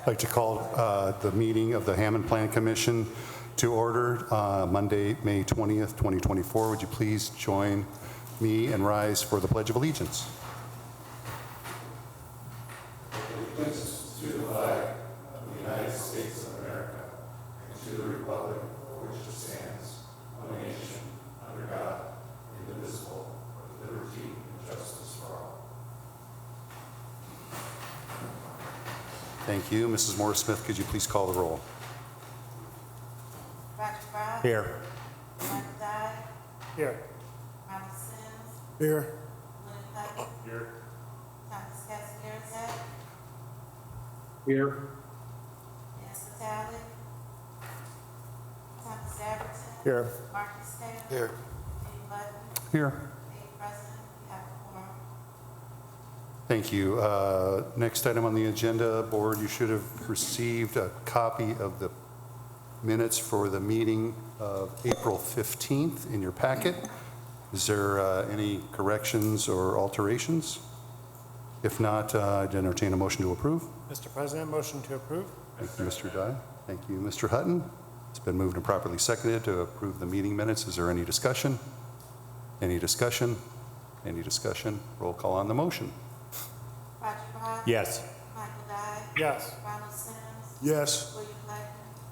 I'd like to call the meeting of the Hammond Plan Commission to order Monday, May 20th, 2024. Would you please join me and rise for the Pledge of Allegiance? Allegiance to the flag of the United States of America and to the republic for which it stands, one nation, under God, indivisible, with liberty and justice for all. Thank you. Mrs. Morris-Smith, could you please call the roll? Roger Brown. Here. Michael Dye. Here. Ronald Sims. Here. Willie Hutton. Here. Thomas Cassidy. Here. Dennis Vitale. Thomas Everton. Here. Marcus Taylor. Here. Eddie Button. Here. Eddie President. We have a quorum. Thank you. Next item on the agenda, board, you should have received a copy of the minutes for the meeting of April 15th in your packet. Is there any corrections or alterations? If not, I'd entertain a motion to approve. Mr. President, motion to approve. Thank you, Mr. Dye. Thank you, Mr. Hutton. It's been moved and properly seconded to approve the meeting minutes. Is there any discussion? Any discussion? Any discussion? Roll call on the motion. Roger Brown. Yes. Michael Dye. Yes. Ronald Sims. Yes. William Hutton.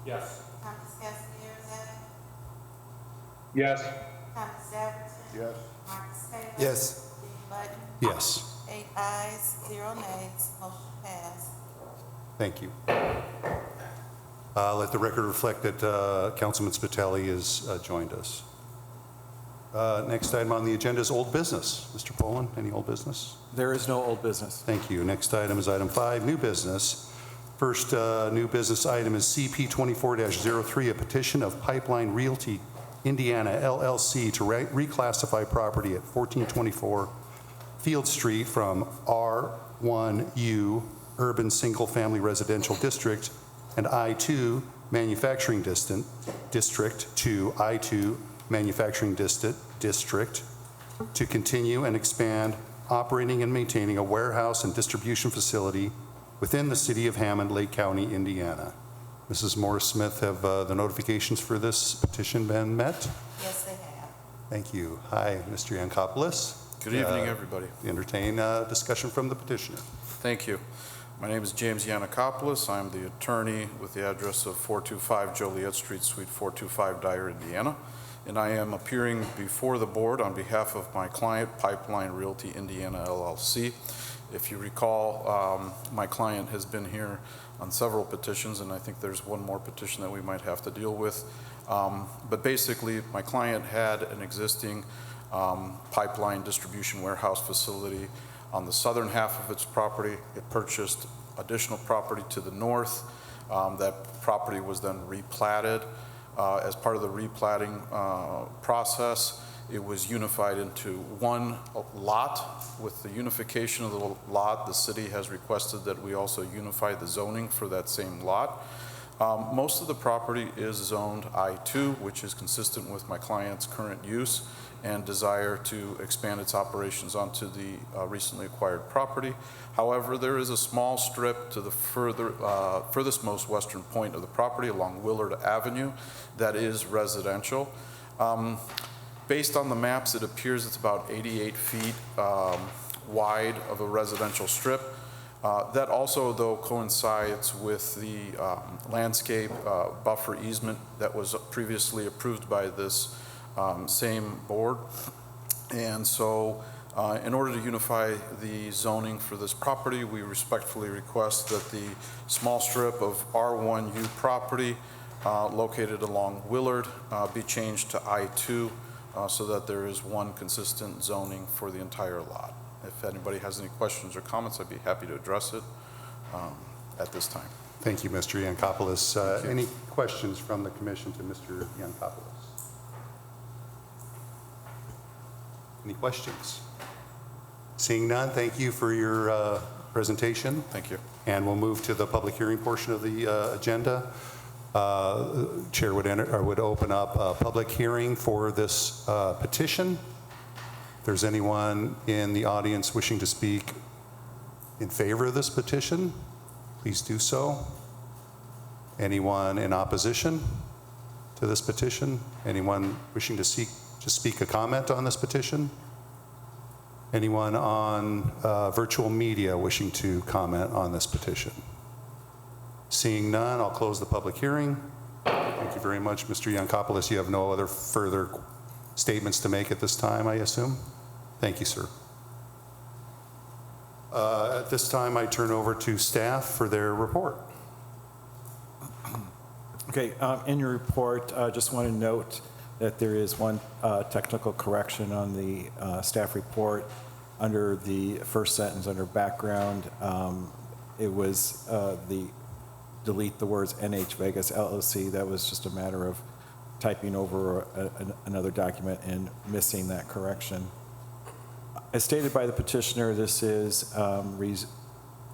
Yes. Thomas Cassidy. Yes. Thomas Everton. Yes. Marcus Taylor. Yes. Eddie Button. Yes. 8 ayes, 0 nays. Motion passed. Thank you. Let the record reflect that Councilman Spitali has joined us. Next item on the agenda is old business. Mr. Poland, any old business? There is no old business. Thank you. Next item is item 5, new business. First new business item is CP 24-03, a petition of Pipeline Realty Indiana LLC to reclassify property at 1424 Field Street from R1U Urban Single Family Residential District and I2 Manufacturing District to I2 Manufacturing District to continue and expand operating and maintaining a warehouse and distribution facility within the city of Hammond, Lake County, Indiana. Mrs. Morris-Smith, have the notifications for this petition been met? Yes, they have. Thank you. Hi, Mr. Yankopoulos. Good evening, everybody. Entertain discussion from the petitioner. Thank you. My name is James Yanakopoulos. I'm the attorney with the address of 425 Joliet Street, Suite 425, Dyer, Indiana. And I am appearing before the board on behalf of my client, Pipeline Realty Indiana LLC. If you recall, my client has been here on several petitions, and I think there's one more petition that we might have to deal with. But basically, my client had an existing pipeline distribution warehouse facility on the southern half of its property. It purchased additional property to the north. That property was then replatted. As part of the replatting process, it was unified into one lot. With the unification of the lot, the city has requested that we also unify the zoning for that same lot. Most of the property is zoned I2, which is consistent with my client's current use and desire to expand its operations onto the recently acquired property. However, there is a small strip to the furthest most western point of the property along Willard Avenue that is residential. Based on the maps, it appears it's about 88 feet wide of a residential strip. That also, though, coincides with the landscape buffer easement that was previously approved by this same board. And so in order to unify the zoning for this property, we respectfully request that the small strip of R1U property located along Willard be changed to I2 so that there is one consistent zoning for the entire lot. If anybody has any questions or comments, I'd be happy to address it at this time. Thank you, Mr. Yankopoulos. Any questions from the commission to Mr. Yankopoulos? Any questions? Seeing none, thank you for your presentation. Thank you. And we'll move to the public hearing portion of the agenda. Chair would open up a public hearing for this petition. If there's anyone in the audience wishing to speak in favor of this petition, please do so. Anyone in opposition to this petition? Anyone wishing to speak a comment on this petition? Anyone on virtual media wishing to comment on this petition? Seeing none, I'll close the public hearing. Thank you very much, Mr. Yankopoulos. You have no other further statements to make at this time, I assume? Thank you, sir. At this time, I turn over to staff for their report. Okay, in your report, I just want to note that there is one technical correction on the staff report. Under the first sentence, under background, it was delete the words NH Vegas LLC. That was just a matter of typing over another document and missing that correction. As stated by the petitioner, this is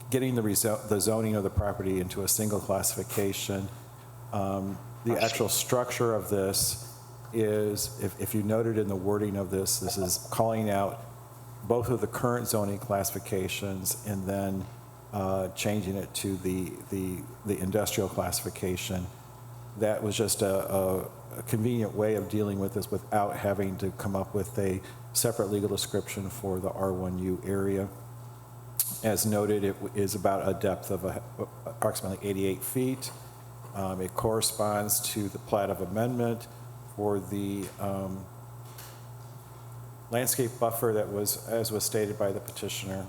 getting the zoning of the property into a single classification. The actual structure of this is, if you noted in the wording of this, this is calling out both of the current zoning classifications and then changing it to the industrial classification. That was just a convenient way of dealing with this without having to come up with a separate legal description for the R1U area. As noted, it is about a depth of approximately 88 feet. It corresponds to the plat of amendment for the landscape buffer that was, as was stated by the petitioner.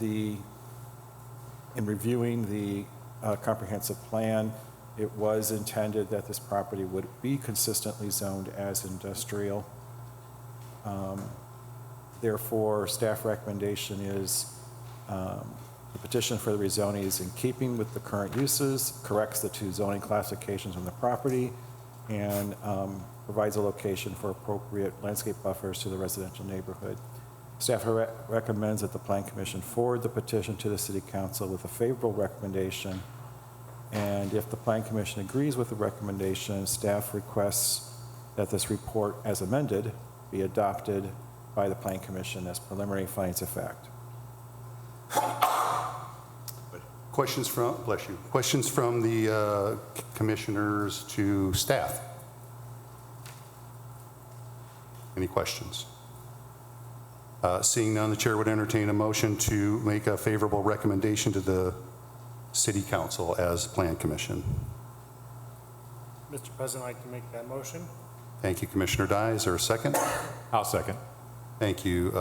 In reviewing the comprehensive plan, it was intended that this property would be consistently zoned as industrial. Therefore, staff recommendation is the petition for the rezoning is in keeping with the current uses, corrects the two zoning classifications on the property, and provides a location for appropriate landscape buffers to the residential neighborhood. Staff recommends that the Plan Commission forward the petition to the City Council with a favorable recommendation. And if the Plan Commission agrees with the recommendation, staff requests that this report as amended be adopted by the Plan Commission as preliminary findings of fact. Questions from, bless you, questions from the commissioners to staff? Any questions? Seeing none, the chair would entertain a motion to make a favorable recommendation to the City Council as Plan Commission. Mr. President, I'd like to make that motion. Thank you, Commissioner Dye. Is there a second? I'll second. Thank you,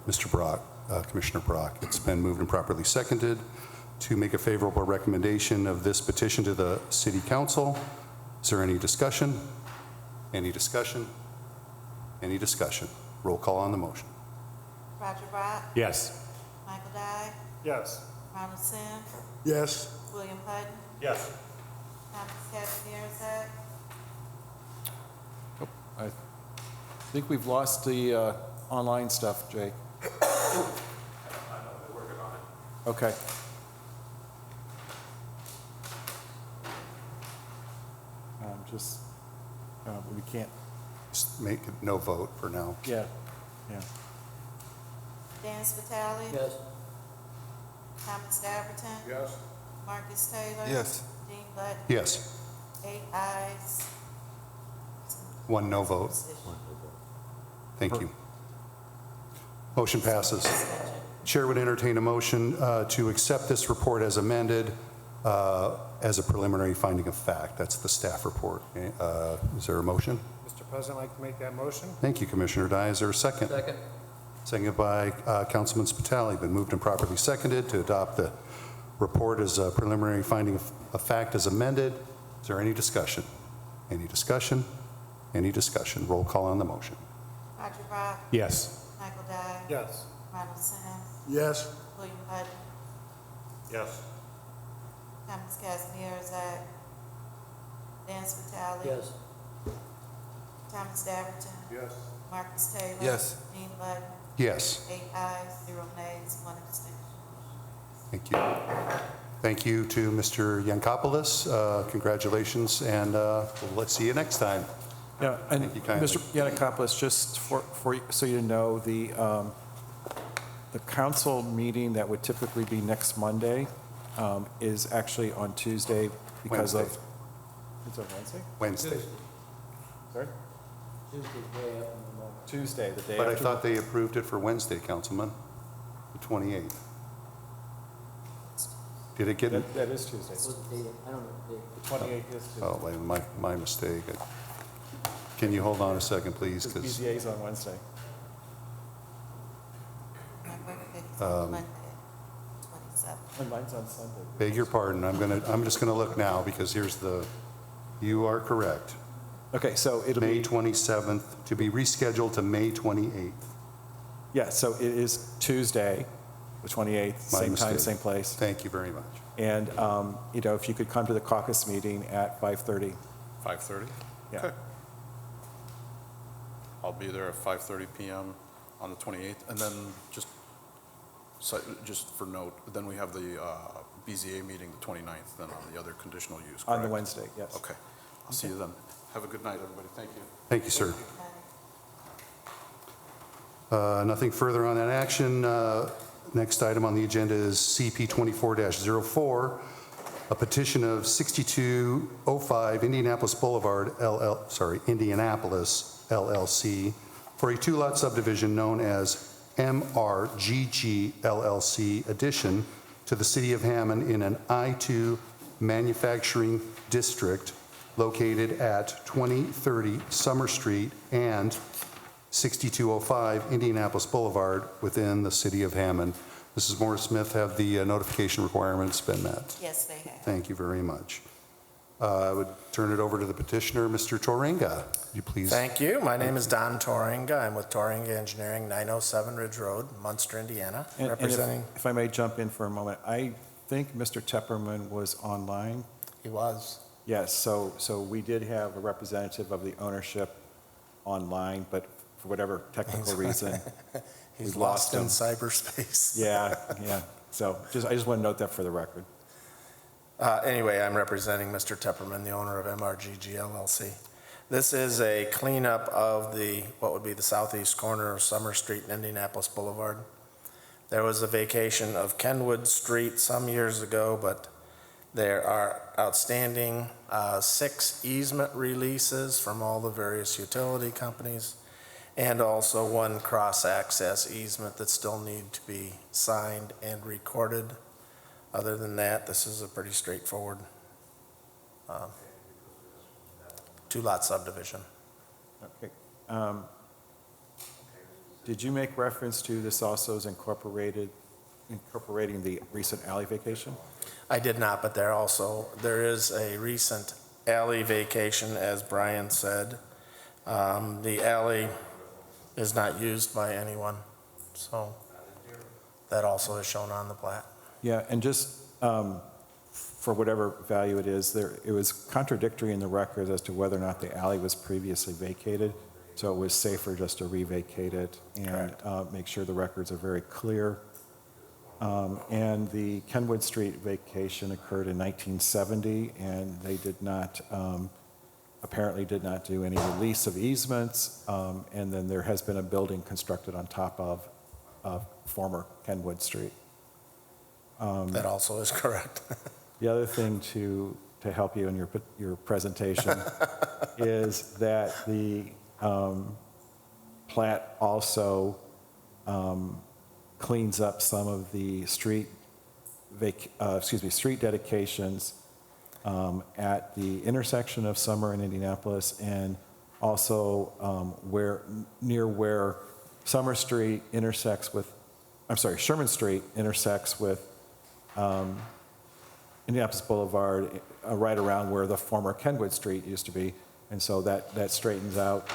Mr. Brock, Commissioner Brock. It's been moved and properly seconded to make a favorable recommendation of this petition to the City Council. Is there any discussion? Any discussion? Any discussion? Roll call on the motion. Roger Brock, Yes. Michael Dye, Yes. Ronald Sims, Yes. William Hutton, Yes. Thomas Casimir, I think we've lost the online stuff, Jake. I know, they're working on it. Okay. We can't, Just make it no vote for now. yeah. Dan Spitali. Yes. Thomas Daverton. Yes. Marcus Taylor. Yes. Dean Button. Yes. 8 ayes. One no vote. Thank you. Motion passes. Chair would entertain a motion to accept this report as amended as a preliminary finding of fact. That's the staff report. Is there a motion? Mr. President, I'd like to make that motion. Thank you, Commissioner Dye. Is there a second? Second. Seconded by Councilman Spitali. Been moved and properly seconded to adopt the report as a preliminary finding of fact as amended. Is there any discussion? Any discussion? Any discussion? Roll call on the motion. Roger Brock, Yes. Michael Dye, Yes. Ronald Sims, Yes. William Hutton, Yes. Thomas Casimir, Dan Spitali. Yes. Thomas Daverton, Yes. Marcus Taylor. Yes. Dean Button, Yes. 8 ayes, 0 nays, 1 abstention. Thank you. Thank you to Mr. Yankopoulos. Congratulations, and let's see you next time. Yeah, and Thank you kindly. Mr. Yanakopoulos, just so you know, the council meeting that would typically be next Monday is actually on Tuesday because of... Wednesday. It's on Wednesday? Wednesday. Sorry? Tuesday, the day But I after. thought they approved it for Wednesday, Councilman, the 28th. Did it get, That is Tuesday. The 28th is Tuesday. oh, my mistake. Can you hold on a second, please? Because 'Cause BZA is on Wednesday. My birthday is on Monday, 27th. And mine's on Sunday. beg your pardon, I'm just gonna look now because you are correct. Okay, so it'll May be, 27th, to be rescheduled to May 28th. yeah, so it is Tuesday, the 28th, My same time, mistake. same place. Thank you very much. And, if you could come to the caucus meeting at 5:30. 5:30? Yeah. Okay. I'll be there at 5:30 PM on the 28th, and then just for note, then we have the BZA meeting the 29th, then on the other conditional use, On the correct? Wednesday, yes. Okay, I'll see you then. Have a good night, everybody, thank you. Thank you, sir. Nothing further on that action. Next item on the agenda is CP 24-04, a petition of 6205 Indianapolis Boulevard, Indianapolis LLC, for a two-lot subdivision known as MRGG LLC addition to the city of Hammond in an I-2 manufacturing district located at 2030 Summer Street and 6205 Indianapolis Boulevard within the city of Hammond. Mrs. Morris Smith, have the notification requirements been met? Yes, they have. Thank you very much. I would turn it over to the petitioner, Mr. Torenga. Would you please? Thank you. My name is Don Toringa. I'm with Toringa Engineering, 907 Ridge Road, Munster, Indiana, And representing. if I may jump in for a moment, I think Mr. Tepperman was online. He was. Yes, so we did have a representative of the ownership online, but for whatever technical reason, He's we've lost in him. cyberspace. Yeah. So I just want to note that for the record. Anyway, I'm representing Mr. Tepperman, the owner of MRGG LLC. This is a cleanup of what would be the southeast corner of Summer Street and Indianapolis Boulevard. There was a vacation of Kenwood Street some years ago, but there are outstanding 6 easement releases from all the various utility companies, and also 1 cross-access easement that still need to be signed and recorded. Other than that, this is a pretty straightforward two-lot subdivision. Okay. Did you make reference to this also as incorporating the recent alley vacation? I did not, but there is a recent alley vacation, as Brian said. The alley is not used by anyone, so that also is shown on the plat. Yeah, and just for whatever value it is, it was contradictory in the records as to whether or not the alley was previously vacated, so it was safer just to re-vacate it and make sure the records are very clear. And the Kenwood Street vacation occurred in 1970, and they did not, apparently did not do any release of easements, and then there has been a building constructed on top of former Kenwood Street. That also is correct. The other thing to help you in your presentation is that the plat also cleans up some of the street dedications at the intersection of Summer and Indianapolis, and also near where Summer Street intersects with, Sherman Street intersects with Indianapolis Boulevard, right around where the former Kenwood Street used to be. And so that straightens out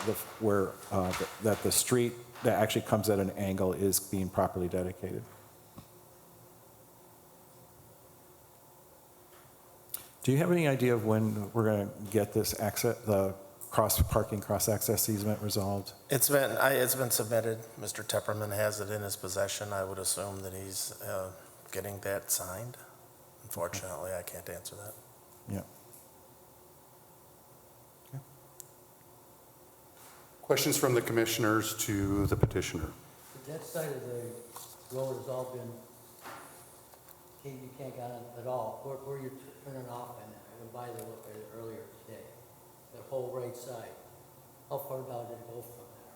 that the street that actually comes at an angle is being properly dedicated. Do you have any idea of when we're going to get this the parking cross-access easement resolved? It's been submitted. Mr. Tepperman has it in his possession. I would assume that he's getting that signed. Unfortunately, I can't answer that. Yeah. Questions from the commissioners to the petitioner? That side of the road has all been you can't get on at all, where you're turning off, and I went by there, looked at it earlier today, the whole right side. How far down did it go from there?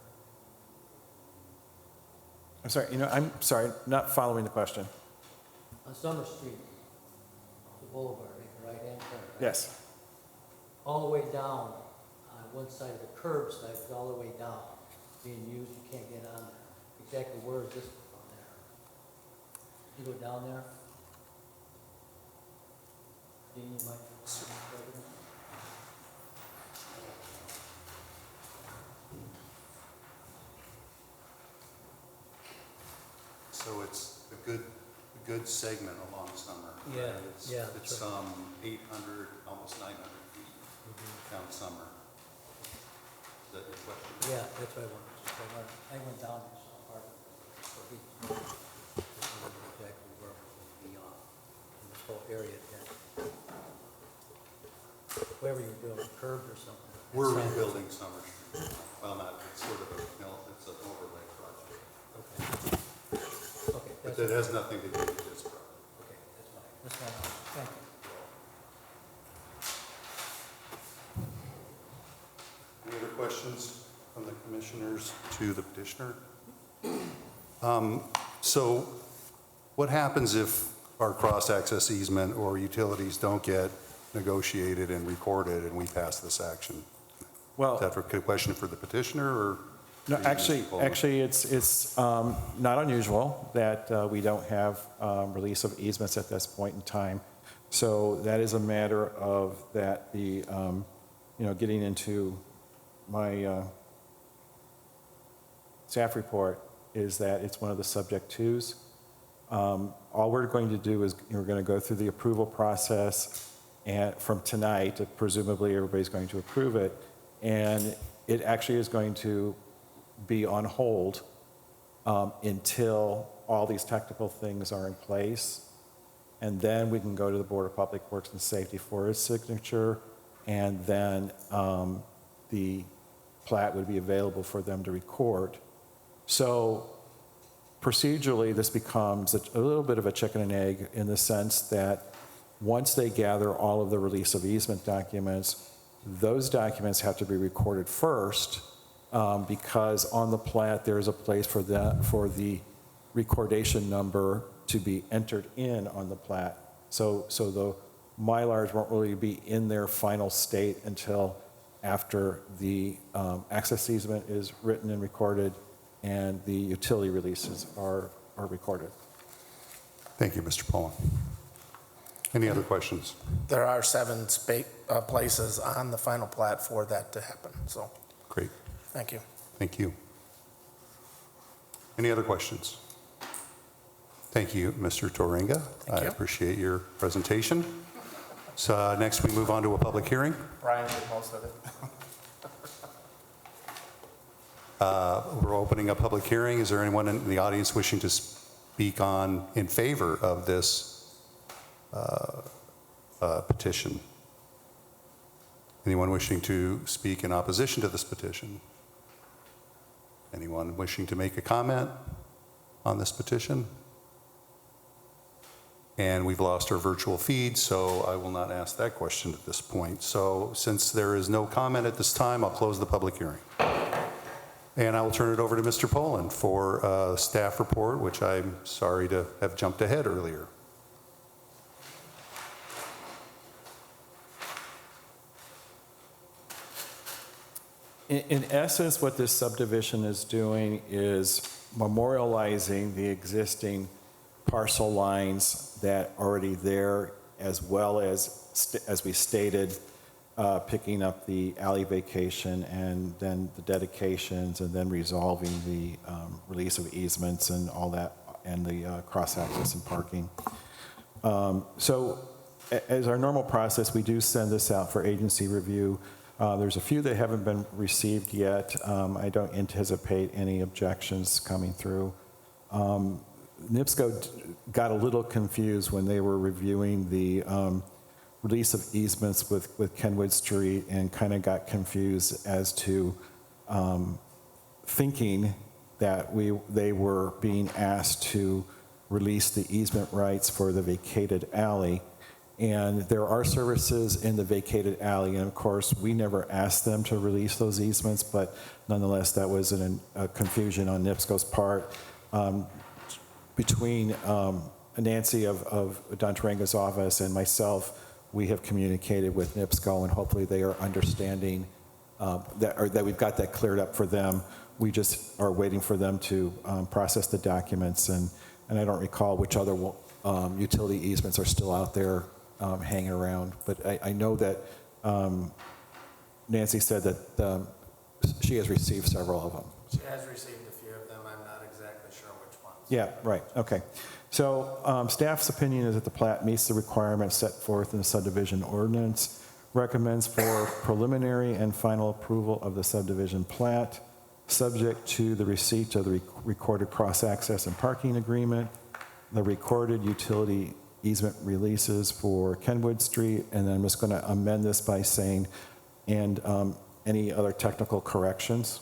I'm sorry, I'm sorry, not following the question. On Summer Street, the boulevard, make a right-hand turn. Right? Yes. All the way down, on one side of the curb side, is all the way down, being used, you can't get on there. Exactly where is this from there? You go down there? Dean, you might. So it's a good segment along Summer. Yeah, It's- yeah, It's that's right. 800, almost 900 feet down Summer. Is that your question? Yeah, that's what I wanted. I went down and saw part of it. So he just remembered exactly where it was going to be on, in this whole area then. Wherever you're doing, curved or something. We're It's, rebuilding Summer Street. Well, not, it's sort of it's an overlay project. Okay. Okay, But that's, that has nothing to do with this project. okay, that's fine. That's fine. Thank you. Any other questions from the commissioners to the petitioner? So what happens if our cross-access easement or utilities don't get negotiated and recorded and we pass this action? Well, Is that a question for the petitioner or? no, for you, actually, Mr. Bowman? it's not unusual that we don't have release of easements at this point in time. So that is a matter of that the, getting into my staff report is that it's one of the subject twos. All we're going to do is we're going to go through the approval process and from tonight, presumably everybody's going to approve it, and it actually is going to be on hold until all these technical things are in place. And then we can go to the Board of Public Works and Safety for its signature, and then the plat would be available for them to record. So procedurally, this becomes a little bit of a chicken and egg in the sense that once they gather all of the release of easement documents, those documents have to be recorded first because on the plat, there is a place for the recordation number to be entered in on the plat. So the Mylars won't really be in their final state until after the access easement is written and recorded and the utility releases are recorded. Thank you, Mr. Poland. Any other questions? There are 7 places on the final plat for that to happen, so, Great, thank you. thank you. Any other questions? Thank you, Mr. Toringa. Thank I you. appreciate your presentation. So next we move on to a public hearing. Brian did most of it. We're opening a public hearing. Is there anyone in the audience wishing to speak in favor of this petition? Anyone wishing to speak in opposition to this petition? Anyone wishing to make a comment on this petition? And we've lost our virtual feed, so I will not ask that question at this point. So since there is no comment at this time, I'll close the public hearing. And I will turn it over to Mr. Poland for a staff report, which I'm sorry to have jumped ahead earlier. In essence, what this subdivision is doing is memorializing the existing parcel lines that are already there, as well as we stated, picking up the alley vacation and then the dedications and then resolving the release of easements and all that, and the cross-access and parking. So as our normal process, we do send this out for agency review. There's a few that haven't been received yet. I don't anticipate any objections coming through. NIPSCO got a little confused when they were reviewing the release of easements with Kenwood Street and kind of got confused as to thinking that they were being asked to release the easement rights for the vacated alley. And there are services in the vacated alley, and of course, we never asked them to release those easements, but nonetheless, that was a confusion on NIPSCO's part. Between Nancy of Don Taranga's office and myself, we have communicated with NIPSCO, and hopefully they are understanding that we've got that cleared up for them. We just are waiting for them to process the documents, and I don't recall which other utility easements are still out there hanging around. But I know that Nancy said that she has received several of them. She has received a few of them. I'm not exactly sure which ones. Yeah, right, okay. So staff's opinion is that the plat meets the requirements set forth in the subdivision ordinance, recommends for preliminary and final approval of the subdivision plat, subject to the receipt of the recorded cross-access and parking agreement, the recorded utility easement releases for Kenwood Street, and then I'm just going to amend this by saying, and any other technical corrections.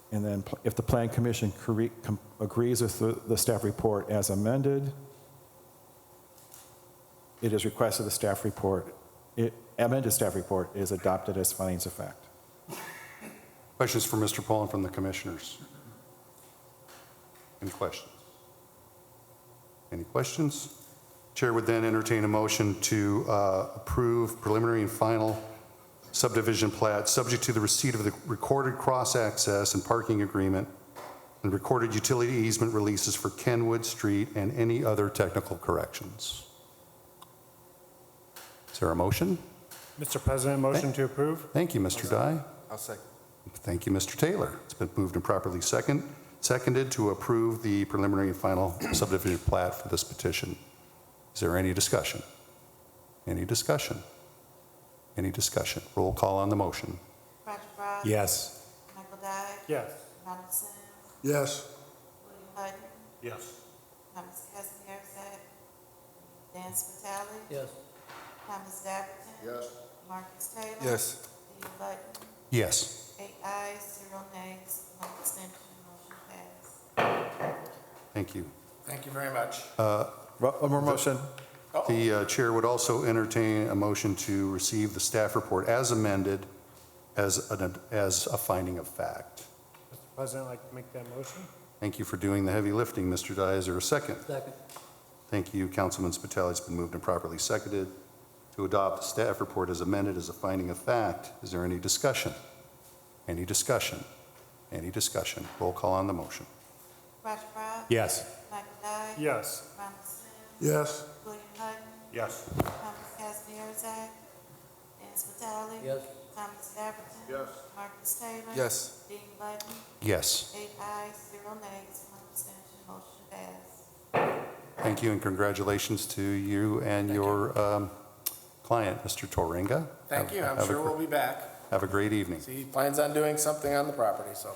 And then if the Plan Commission agrees with the staff report as amended, it is requested the staff report, amended staff report is adopted as findings of fact. Questions for Mr. Pullen from the commissioners? Any questions? Any questions? Chair would then entertain a motion to approve preliminary and final subdivision plat, subject to the receipt of the recorded cross-access and parking agreement and recorded utility easement releases for Kenwood Street and any other technical corrections. Is there a motion? Mr. President, motion to approve? Thank you, Mr. Dye. I'll second. Thank you, Mr. Taylor. It's been moved and properly seconded to approve the preliminary and final subdivision plat for this petition. Is there any discussion? Any discussion? Any discussion? Roll call on the motion. Roger Brown. Yes. Michael Dye. Yes. Ronald Sims. Yes. William Hutton. Yes. Thomas Casimir, Dan Spitali. Yes. Thomas Davenport. Yes. Marcus Taylor. Yes. Steve Button. Yes. 8 ayes, 0 nays, 1 abstention, motion passed. Thank you. Thank you very much. One more motion. The chair would also entertain a motion to receive the staff report as amended as a finding of fact. Mr. President, I'd like to make that motion? Thank you for doing the heavy lifting, Mr. Dye. Is there a second? Second. Thank you, Councilman Spitali. It's been moved and properly seconded to adopt the staff report as amended as a finding of fact. Is there any discussion? Any discussion? Any discussion? Roll call on the motion. Roger Brown. Yes. Michael Dye. Yes. Ronald Sims. Yes. William Hutton. Yes. Thomas Casimir, Dan Spitali. Yes. Thomas Davenport. Yes. Marcus Taylor. Yes. Dean Button. Yes. 8 ayes, 0 nays, 1 abstention, motion passed. Thank you and congratulations to you and your client, Mr. Taranga. Thank you. I'm Have a sure we'll be back. Have a great evening. He plans on doing something on the property, so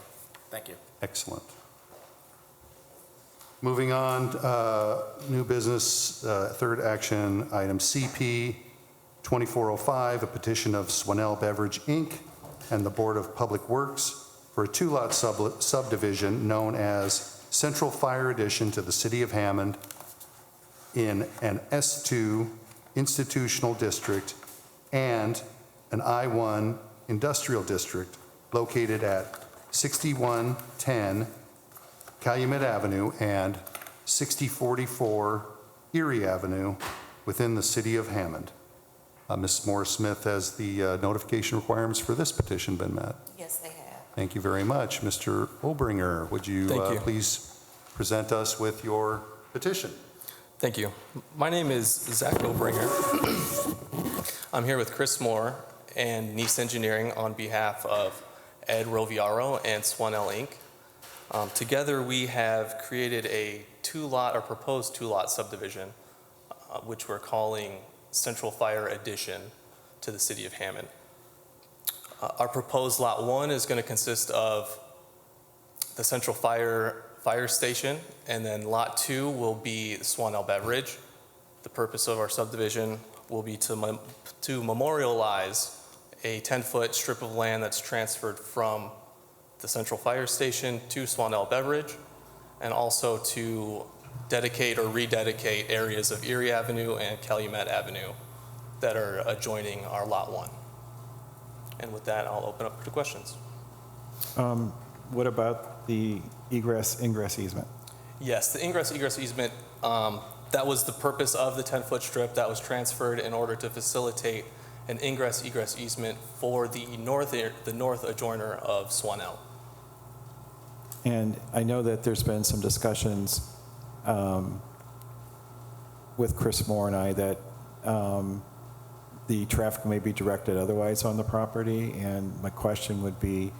thank you. Excellent. Moving on, new business, third action item CP 2405, a petition of Swinnell Beverage, Inc. and the Board of Public Works for a two-lot subdivision known as Central Fire Addition to the City of Hammond in an S2 institutional district and an I1 industrial district located at 6110 Calumet Avenue and 6044 Erie Avenue within the City of Hammond. Ms. Morris-Smith, has the notification requirements for this petition been met? Yes, they have. Thank you very much. Mr. Obringer, would you please present us with your petition? Thank you. My name is Zach Obringer. I'm here with Chris Moore and Nice Engineering on behalf of Ed Roviaro and Swinnell Inc. Together we have created a proposed two-lot subdivision, which we're calling Central Fire Addition to the City of Hammond. Our proposed Lot 1 is going to consist of the Central Fire Station, and then Lot 2 will be the Swinnell Beverage. The purpose of our subdivision will be to memorialize a 10-foot strip of land that's transferred from the central fire station to Swanell Beverage, and also to dedicate or rededicate areas of Erie Avenue and Calumet Avenue that are adjoining our Lot 1. And with that, I'll open up to questions. What about the egress/ingress easement? Yes, the ingress-egress easement, that was the purpose of the 10-foot strip that was transferred in order to facilitate an ingress-egress easement for the north adjoiner of Swanell. And I know that there's been some discussions with Chris Moore and I that the traffic may be directed otherwise on the property, and my question would be,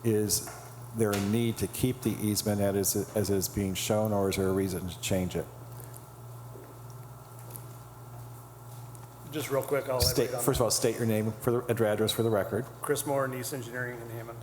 is there a need to keep the easement as it is being shown, or is there a reason to change it? Just real quick, I'll elaborate on First of all, state your name for the address for the record. Chris Moore, Nice Engineering in Hammond.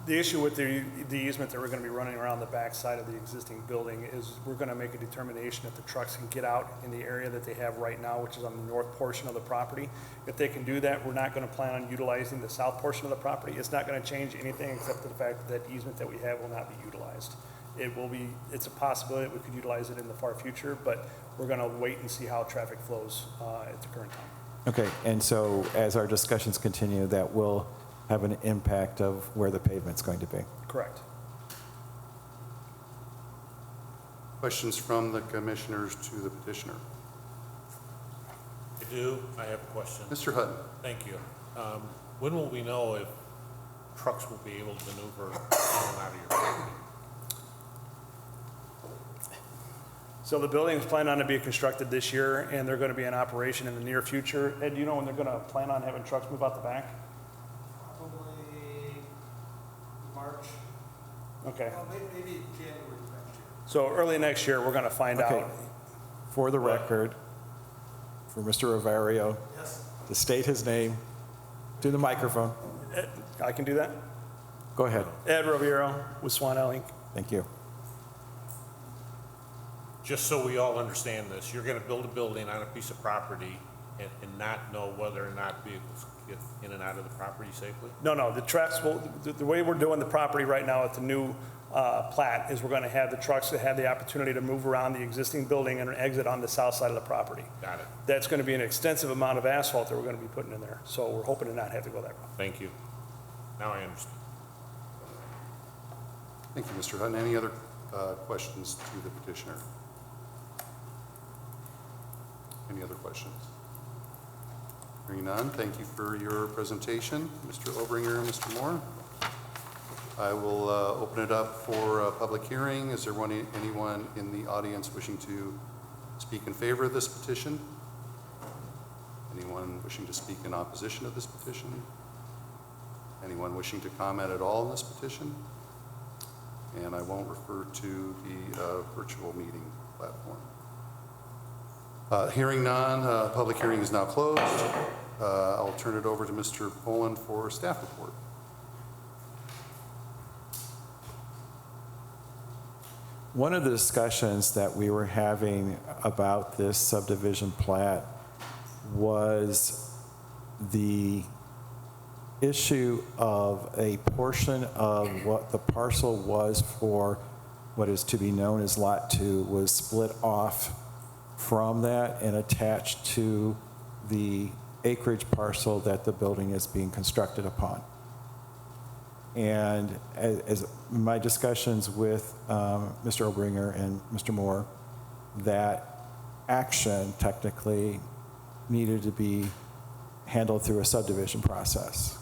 The issue with the easement that we're going to be running around the back side of the existing building is we're going to make a determination that the trucks can get out in the area that they have right now, which is on the north portion of the property. If they can do that, we're not going to plan on utilizing the south portion of the property. It's not going to change anything except for the fact that easement that we have will not be utilized. It's a possibility that we could utilize it in the far future, but we're going to wait and see how traffic flows at the current time. Okay, and so as our discussions continue, that will have an impact of where the pavement's going to be. Correct. Questions from the commissioners to the petitioner? I do. I have a question. Mr. Hutton. Thank you. When will we know if trucks will be able to maneuver in and out of your property? So the building is planned on to be constructed this year, and they're going to be in operation in the near future. Ed, do you know when they're going to plan on having trucks move out the back? Probably March. Okay. Well, maybe January next year. So early next year, we're going to find Okay. out. For the record, for Mr. Rivario, Yes. to state his name to the microphone. I can do that? Go ahead. Ed Roviero with Swanell Inc. Thank you. Just so we all understand this, you're going to build a building on a piece of property and not know whether or not vehicles get in and out of the property safely? No, the trucks will, the way we're doing the property right now at the new plat is we're going to have the trucks that have the opportunity to move around the existing building and exit on the south side of the property. Got it. That's going to be an extensive amount of asphalt that we're going to be putting in there. So we're hoping to not have to go that route. Thank you. Now I understand. Thank you, Mr. Hutton. Any other questions to the petitioner? Any other questions? Hearing none, thank you for your presentation, Mr. Obringer and Mr. Moore. I will open it up for a public hearing. Is there anyone in the audience wishing to speak in favor of this petition? Anyone wishing to speak in opposition of this petition? Anyone wishing to comment at all on this petition? And I won't refer to the virtual meeting platform. Hearing none, public hearing is now closed. I'll turn it over to Mr. Poland for staff report. One of the discussions that we were having about this subdivision plat was the issue of a portion of what the parcel was for what is to be known as Lot 2 was split off from that and attached to the acreage parcel that the building is being constructed upon. And as my discussions with Mr. Obringer and Mr. Moore, that action technically needed to be handled through a subdivision process.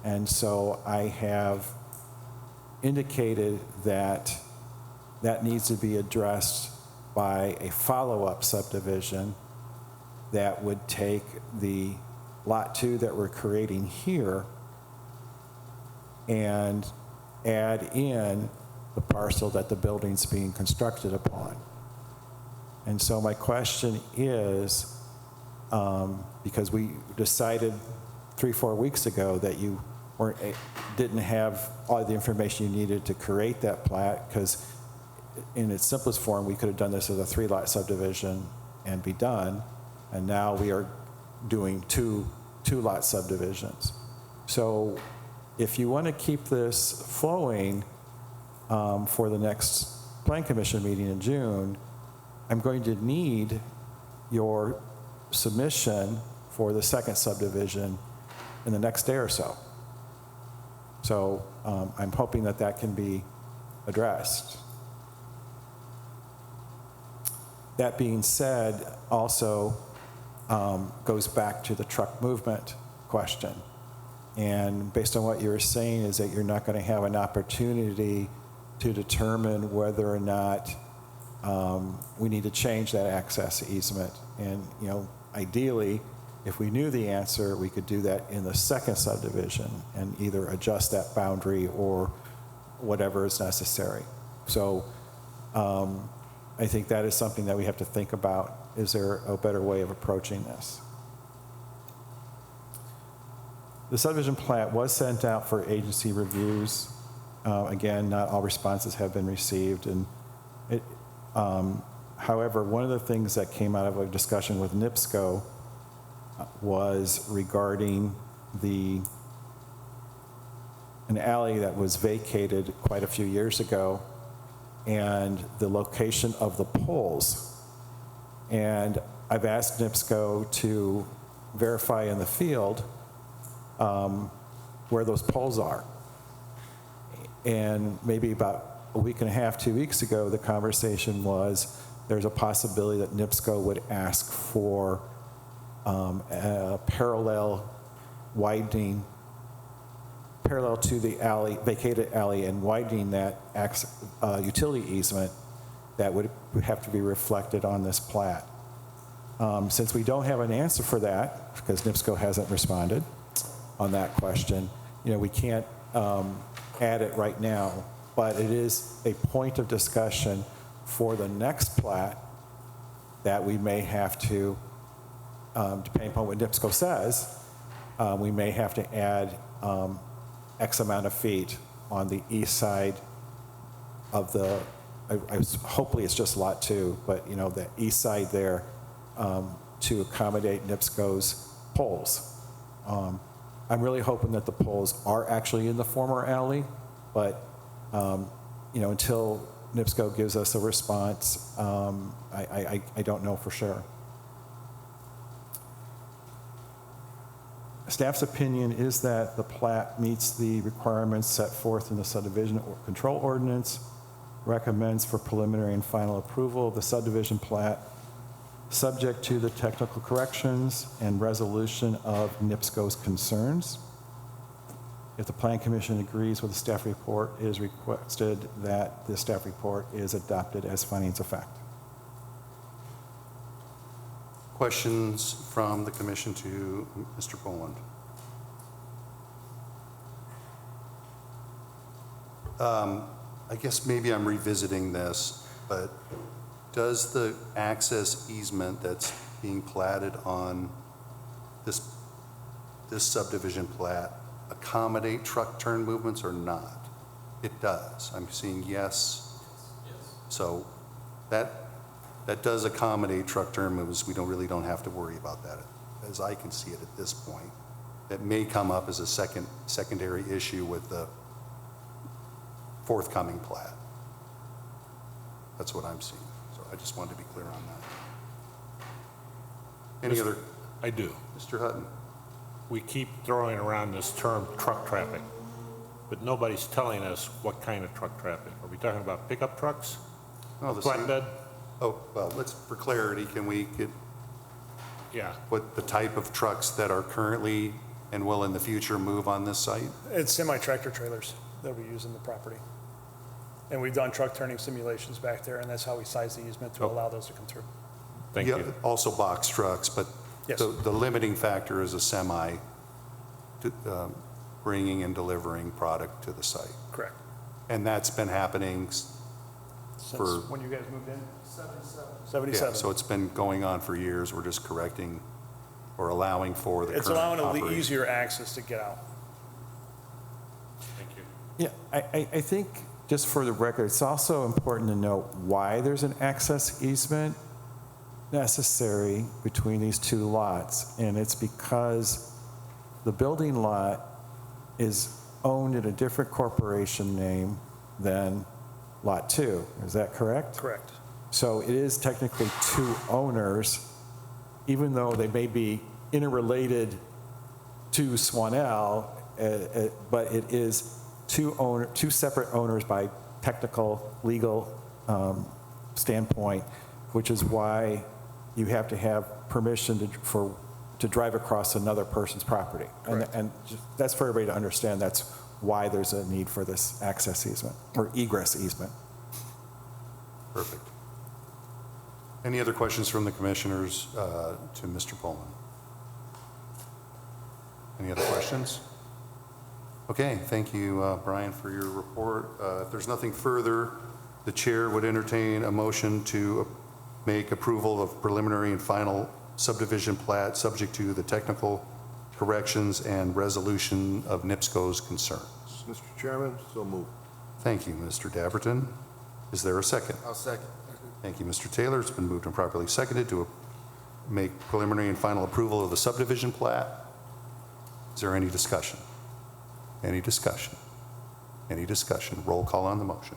And so I have indicated that that needs to be addressed by a follow-up subdivision that would take the Lot 2 that we're creating here and add in the parcel that the building's being constructed upon. And so my question is, because we decided 3-4 weeks ago that you didn't have all the information you needed to create that plat, because in its simplest form, we could have done this as a 3-lot subdivision and be done. And now we are doing two 2-lot subdivisions. So if you want to keep this flowing for the next Plan Commission meeting in June, I'm going to need your submission for the second subdivision in the next day or so. So I'm hoping that that can be addressed. That being said, also goes back to the truck movement question. And based on what you were saying is that you're not going to have an opportunity to determine whether or not we need to change that access easement. And, you know, ideally, if we knew the answer, we could do that in the second subdivision and either adjust that boundary or whatever is necessary. So I think that is something that we have to think about. Is there a better way of approaching this? The subdivision plat was sent out for agency reviews. Again, not all responses have been received. And it, however, one of the things that came out of a discussion with NIPSCO was regarding an alley that was vacated quite a few years ago and the location of the poles. And I've asked NIPSCO to verify in the field where those poles are. And maybe about a week and a half, 2 weeks ago, the conversation was there's a possibility that NIPSCO would ask for a parallel widening, parallel to the alley, vacated alley, and widening that utility easement that would have to be reflected on this plat. Since we don't have an answer for that, because NIPSCO hasn't responded on that question, you know, we can't add it right now, but it is a point of discussion for the next plat that we may have to, depending upon what NIPSCO says, we may have to add X amount of feet on the east side of the, hopefully it's just lot 2, but you know, the east side there to accommodate NIPSCO's poles. I'm really hoping that the poles are actually in the former alley, but you know, until NIPSCO gives us a response, I don't know for sure. Staff's opinion is that the plat meets the requirements set forth in the subdivision control ordinance, recommends for preliminary and final approval of the subdivision plat, subject to the technical corrections and resolution of NIPSCO's concerns. If the Plan Commission agrees with the staff report, it is requested that the staff report is adopted as findings of fact. Questions from the commission to Mr. Boland? I guess maybe I'm revisiting this, but does the access easement that's being platted on this subdivision plat accommodate truck turn movements or not? It does. I'm seeing yes. Yes. So that does accommodate truck turn movements. We really don't have to worry about that, as I can see it at this point. It may come up as a secondary issue with the forthcoming plat. That's what I'm seeing. So I just wanted to be clear on that. Any other? I do. Mr. Hutton? We keep throwing around this term truck traffic, but nobody's telling us what kind of truck traffic. Are we talking about pickup trucks? Oh, Flatbed? Oh, well, for clarity, can we get what the type of trucks that are currently and will in the future move on this site? It's semi-tractor trailers that we use in the property. And we've done truck turning simulations back there, and that's how we size the easement to allow those to come through. Thank you. Also box trucks, but Yes. the limiting factor is a semi bringing and delivering product to the site. Correct. And that's been happening for, When you guys moved in? 77. yeah, so it's been going on for years. We're just correcting or allowing for the It's current allowing a operation. easier access to get out. Thank you. Yeah, I think just for the record, it's also important to note why there's an access easement necessary between these two lots. And it's because the building lot is owned in a different corporation name than Lot 2. Is that correct? Correct. So it is technically two owners, even though they may be interrelated to Swanell, but it is two separate owners by technical, legal standpoint, which is why you have to have permission to drive across another person's property. And that's for everybody to understand. That's why there's a need for this access easement or egress easement. Perfect. Any other questions from the commissioners to Mr. Pullman? Any other questions? Okay, thank you, Brian, for your report. If there's nothing further, the chair would entertain a motion to make approval of preliminary and final subdivision plat subject to the technical corrections and resolution of NIPSCO's concerns. Mr. Chairman, so moved. Thank you, Mr. Dabberton. Is there a second? I'll second. Thank you, Mr. Taylor. It's been moved and properly seconded to make preliminary and final approval of the subdivision plat. Is there any discussion? Any discussion? Any discussion? Roll call on the motion.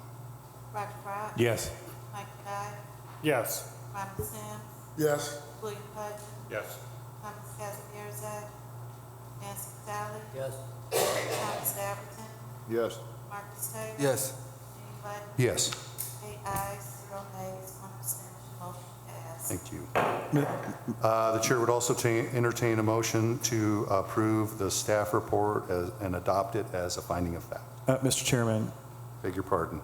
Roger Pratt. Yes. Michael Guy. Yes. Ronald Sims. Yes. William Hutchins. Yes. Thomas Castleberry. Nancy Vitale. Yes. Thomas Davenport. Yes. Marcus Taylor. Yes. Jenny Button. Yes. 8 ayes, 0 nays, 1 abstention. Motion passed. Thank you. The chair would also entertain a motion to approve the staff report and adopt it as a finding of fact. Mr. Chairman, Beg your pardon.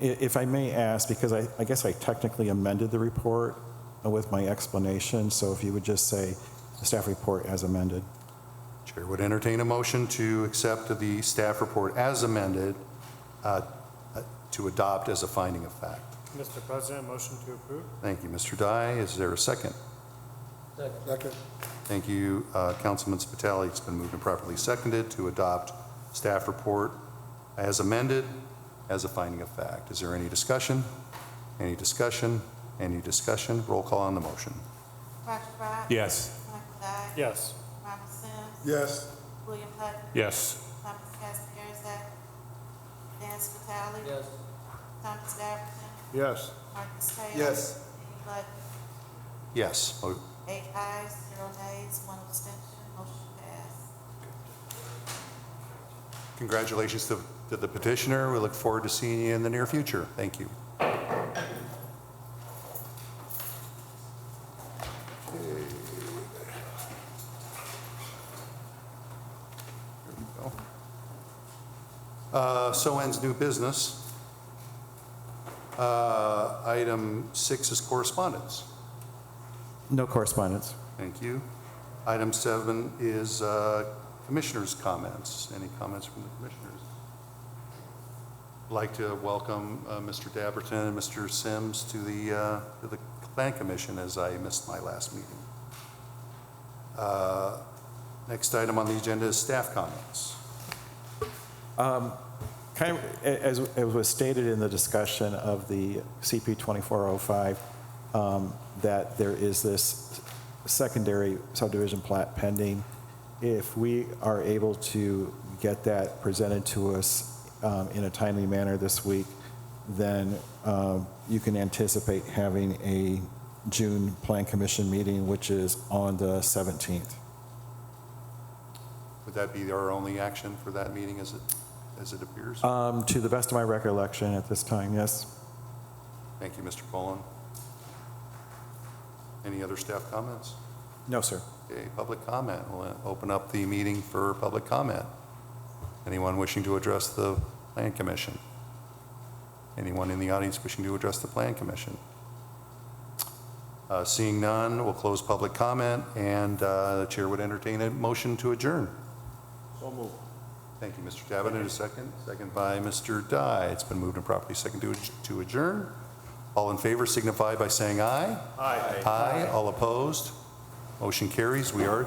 if I may ask, because I guess I technically amended the report with my explanation, so if you would just say the staff report as amended. Chair would entertain a motion to accept the staff report as amended to adopt as a finding of fact. Mr. President, motion to approve? Thank you, Mr. Dye. Is there a second? Second. Thank you, Councilman Spitali. It's been moved and properly seconded to adopt staff report as amended as a finding of fact. Is there any discussion? Any discussion? Any discussion? Roll call on the motion. Roger Pratt. Yes. Michael Guy. Yes. Ronald Sims. Yes. William Hutchins. Yes. Thomas Castleberry. Nancy Vitale. Yes. Thomas Davenport. Yes. Marcus Taylor. Yes. Jenny Button. Yes. 8 ayes, 0 nays, 1 abstention. Motion passed. Congratulations to the petitioner. We look forward to seeing you in the near future. Thank you. So ends new business. Item 6 is correspondence. No correspondence. Thank you. Item 7 is commissioners' comments. Any comments from the commissioners? I'd like to welcome Mr. Dabberton and Mr. Sims to the Plan Commission, as I missed my last meeting. Next item on the agenda is staff comments. Kind of, as was stated in the discussion of the CP 2405, that there is this secondary subdivision plat pending. If we are able to get that presented to us in a timely manner this week, then you can anticipate having a June Plan Commission meeting, which is on the 17th. Would that be our only action for that meeting as it appears? To the best of my recollection at this time, yes. Thank you, Mr. Poland. Any other staff comments? No, sir. Okay, public comment. We'll open up the meeting for public comment. Anyone wishing to address the Plan Commission? Anyone in the audience wishing to address the Plan Commission? Seeing none, we'll close public comment, and the chair would entertain a motion to adjourn. So moved. Thank you, Mr. Davenport. A second. Second by Mr. Dye. It's been moved and properly seconded to adjourn. All in favor signify by saying aye. Aye. Aye. All opposed? Motion carries. We are